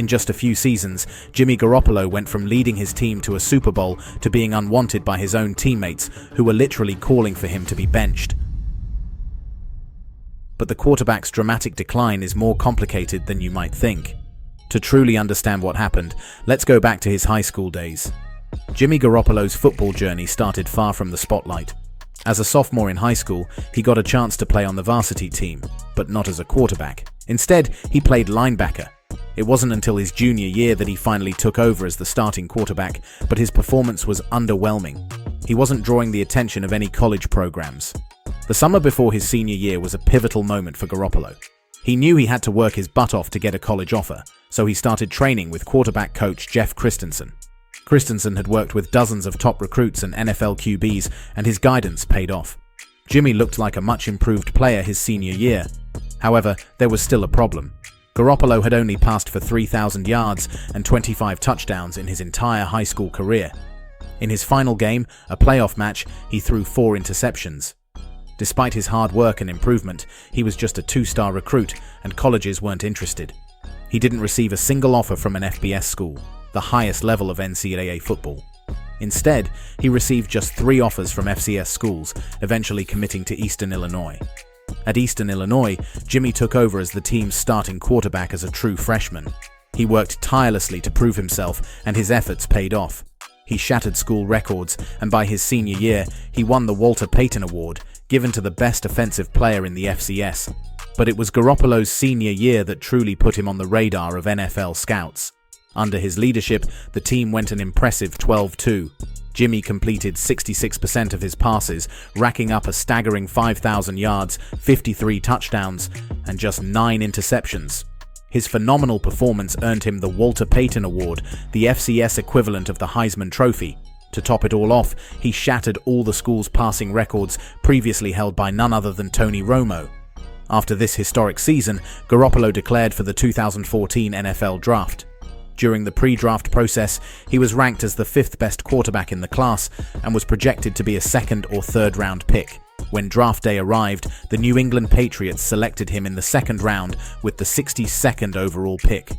In just a few seasons, Jimmy Garoppolo went from leading his team to a Super Bowl to being unwanted by his own teammates, who were literally calling for him to be benched. But the quarterback's dramatic decline is more complicated than you might think. To truly understand what happened, let's go back to his high school days. Jimmy Garoppolo's football journey started far from the spotlight. As a sophomore in high school, he got a chance to play on the varsity team, but not as a quarterback. Instead, he played linebacker. It wasn't until his junior year that he finally took over as the starting quarterback, but his performance was underwhelming. He wasn't drawing the attention of any college programs. The summer before his senior year was a pivotal moment for Garoppolo. He knew he had to work his butt off to get a college offer, so he started training with quarterback coach Jeff Christensen. Christensen had worked with dozens of top recruits and NFL QBs, and his guidance paid off. Jimmy looked like a much improved player his senior year. However, there was still a problem. Garoppolo had only passed for 3,000 yards and 25 touchdowns in his entire high school career. In his final game, a playoff match, he threw 4 interceptions. Despite his hard work and improvement, he was just a 2-star recruit, and colleges weren't interested. He didn't receive a single offer from an FBS school, the highest level of NCAA football. Instead, he received just 3 offers from FCS schools, eventually committing to Eastern Illinois. At Eastern Illinois, Jimmy took over as the team's starting quarterback as a true freshman. He worked tirelessly to prove himself, and his efforts paid off. He shattered school records, and by his senior year, he won the Walter Payton Award, given to the best offensive player in the FCS. But it was Garoppolo's senior year that truly put him on the radar of NFL scouts. Under his leadership, the team went an impressive 12-2. Jimmy completed 66% of his passes, racking up a staggering 5,000 yards, 53 touchdowns, and just 9 interceptions. His phenomenal performance earned him the Walter Payton Award, the FCS equivalent of the Heisman Trophy. To top it all off, he shattered all the school's passing records previously held by none other than Tony Romo. After this historic season, Garoppolo declared for the 2014 NFL Draft. During the pre-draft process, he was ranked as the 5th best quarterback in the class and was projected to be a 2nd or 3rd round pick. When draft day arrived, the New England Patriots selected him in the 2nd round with the 62nd overall pick.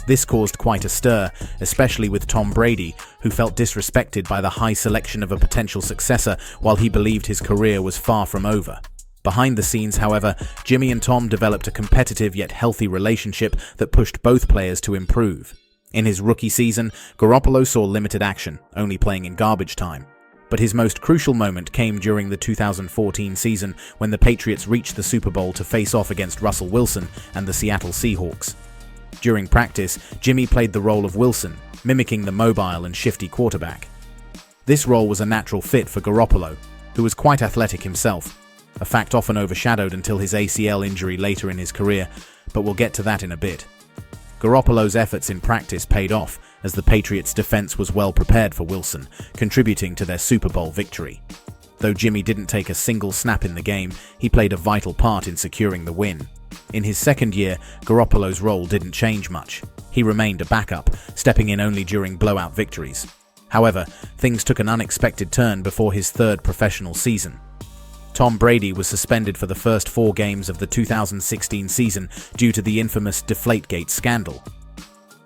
This caused quite a stir, especially with Tom Brady, who felt disrespected by the high selection of a potential successor while he believed his career was far from over. Behind the scenes, however, Jimmy and Tom developed a competitive yet healthy relationship that pushed both players to improve. In his rookie season, Garoppolo saw limited action, only playing in garbage time. But his most crucial moment came during the 2014 season when the Patriots reached the Super Bowl to face off against Russell Wilson and the Seattle Seahawks. During practice, Jimmy played the role of Wilson, mimicking the mobile and shifty quarterback. This role was a natural fit for Garoppolo, who was quite athletic himself, a fact often overshadowed until his ACL injury later in his career, but we'll get to that in a bit. Garoppolo's efforts in practice paid off, as the Patriots' defense was well prepared for Wilson, contributing to their Super Bowl victory. Though Jimmy didn't take a single snap in the game, he played a vital part in securing the win. In his 2nd year, Garoppolo's role didn't change much. He remained a backup, stepping in only during blowout victories. However, things took an unexpected turn before his 3rd professional season. Tom Brady was suspended for the first 4 games of the 2016 season due to the infamous Deflategate scandal.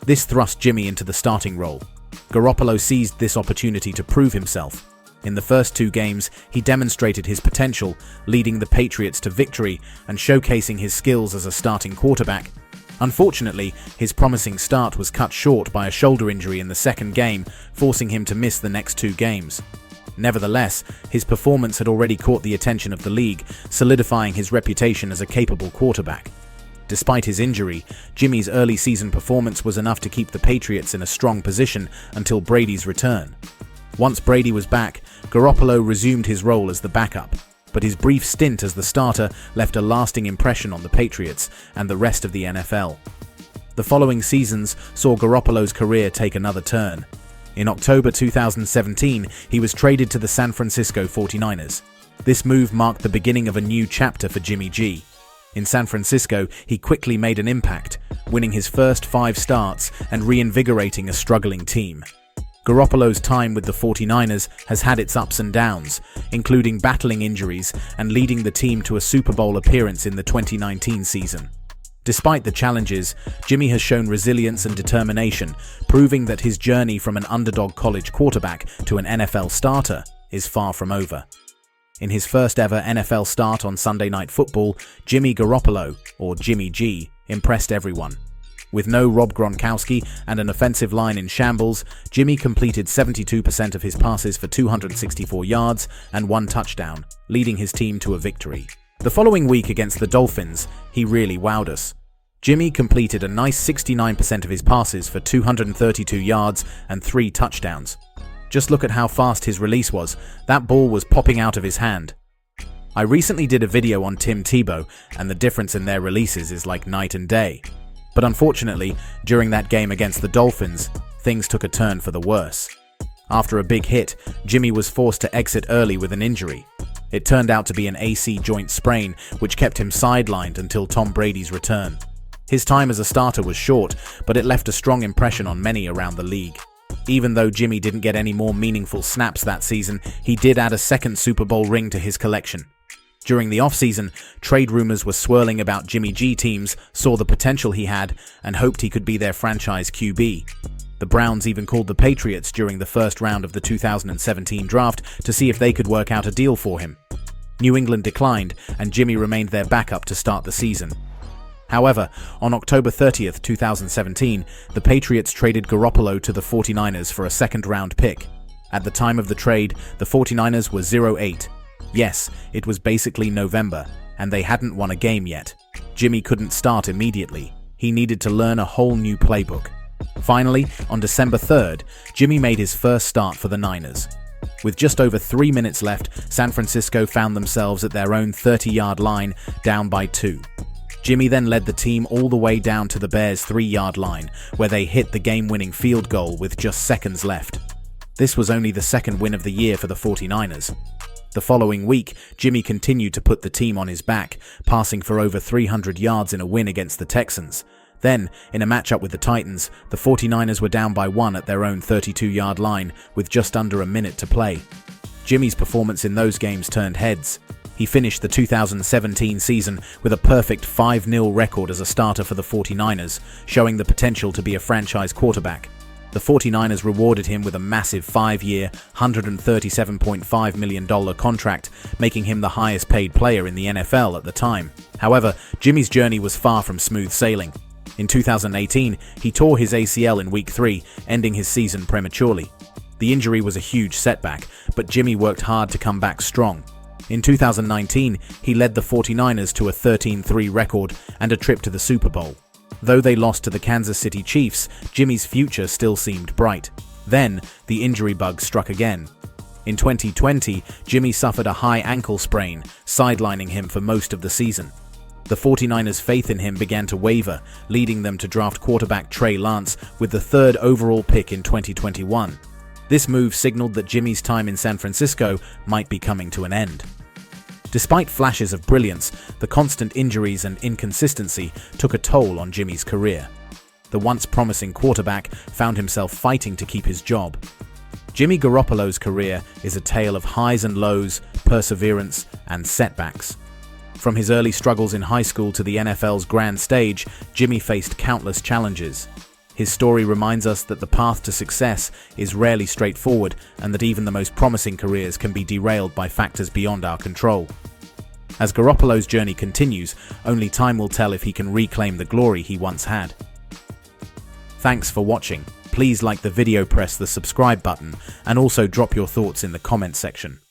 This thrust Jimmy into the starting role. Garoppolo seized this opportunity to prove himself. In the first 2 games, he demonstrated his potential, leading the Patriots to victory and showcasing his skills as a starting quarterback. Unfortunately, his promising start was cut short by a shoulder injury in the 2nd game, forcing him to miss the next 2 games. Nevertheless, his performance had already caught the attention of the league, solidifying his reputation as a capable quarterback. Despite his injury, Jimmy's early season performance was enough to keep the Patriots in a strong position until Brady's return. Once Brady was back, Garoppolo resumed his role as the backup, but his brief stint as the starter left a lasting impression on the Patriots and the rest of the NFL. The following seasons saw Garoppolo's career take another turn. In October 2017, he was traded to the San Francisco 49ers. This move marked the beginning of a new chapter for Jimmy G. In San Francisco, he quickly made an impact, winning his first 5 starts and reinvigorating a struggling team. Garoppolo's time with the 49ers has had its ups and downs, including battling injuries and leading the team to a Super Bowl appearance in the 2019 season. Despite the challenges, Jimmy has shown resilience and determination, proving that his journey from an underdog college quarterback to an NFL starter is far from over. In his first ever NFL start on Sunday Night Football, Jimmy Garoppolo, or Jimmy G, impressed everyone. With no Rob Gronkowski and an offensive line in shambles, Jimmy completed 72% of his passes for 264 yards and 1 touchdown, leading his team to a victory. The following week against the Dolphins, he really wowed us. Jimmy completed a nice 69% of his passes for 232 yards and 3 touchdowns. Just look at how fast his release was. That ball was popping out of his hand. I recently did a video on Tim Tebow, and the difference in their releases is like night and day. But unfortunately, during that game against the Dolphins, things took a turn for the worse. After a big hit, Jimmy was forced to exit early with an injury. It turned out to be an AC joint sprain, which kept him sidelined until Tom Brady's return. His time as a starter was short, but it left a strong impression on many around the league. Even though Jimmy didn't get any more meaningful snaps that season, he did add a second Super Bowl ring to his collection. During the offseason, trade rumors were swirling about Jimmy G. Teams saw the potential he had and hoped he could be their franchise QB. The Browns even called the Patriots during the first round of the 2017 draft to see if they could work out a deal for him. New England declined, and Jimmy remained their backup to start the season. However, on October 30th, 2017, the Patriots traded Garoppolo to the 49ers for a second-round pick. At the time of the trade, the 49ers were 0-8. Yes, it was basically November, and they hadn't won a game yet. Jimmy couldn't start immediately. He needed to learn a whole new playbook. Finally, on December 3rd, Jimmy made his first start for the Niners. With just over 3 minutes left, San Francisco found themselves at their own 30-yard line, down by 2. Jimmy then led the team all the way down to the Bears' 3-yard line, where they hit the game-winning field goal with just seconds left. This was only the second win of the year for the 49ers. The following week, Jimmy continued to put the team on his back, passing for over 300 yards in a win against the Texans. Then, in a matchup with the Titans, the 49ers were down by 1 at their own 32-yard line with just under a minute to play. Jimmy's performance in those games turned heads. He finished the 2017 season with a perfect 5-0 record as a starter for the 49ers, showing the potential to be a franchise quarterback. The 49ers rewarded him with a massive 5-year, $137.5 million contract, making him the highest-paid player in the NFL at the time. However, Jimmy's journey was far from smooth sailing. In 2018, he tore his ACL in Week 3, ending his season prematurely. The injury was a huge setback, but Jimmy worked hard to come back strong. In 2019, he led the 49ers to a 13-3 record and a trip to the Super Bowl. Though they lost to the Kansas City Chiefs, Jimmy's future still seemed bright. Then, the injury bug struck again. In 2020, Jimmy suffered a high ankle sprain, sidelining him for most of the season. The 49ers' faith in him began to waver, leading them to draft quarterback Trey Lance with the 3rd overall pick in 2021. This move signaled that Jimmy's time in San Francisco might be coming to an end. Despite flashes of brilliance, the constant injuries and inconsistency took a toll on Jimmy's career. The once promising quarterback found himself fighting to keep his job. Jimmy Garoppolo's career is a tale of highs and lows, perseverance, and setbacks. From his early struggles in high school to the NFL's grand stage, Jimmy faced countless challenges. His story reminds us that the path to success is rarely straightforward and that even the most promising careers can be derailed by factors beyond our control. As Garoppolo's journey continues, only time will tell if he can reclaim the glory he once had. Thanks for watching. Please like the video, press the subscribe button, and also drop your thoughts in the comment section.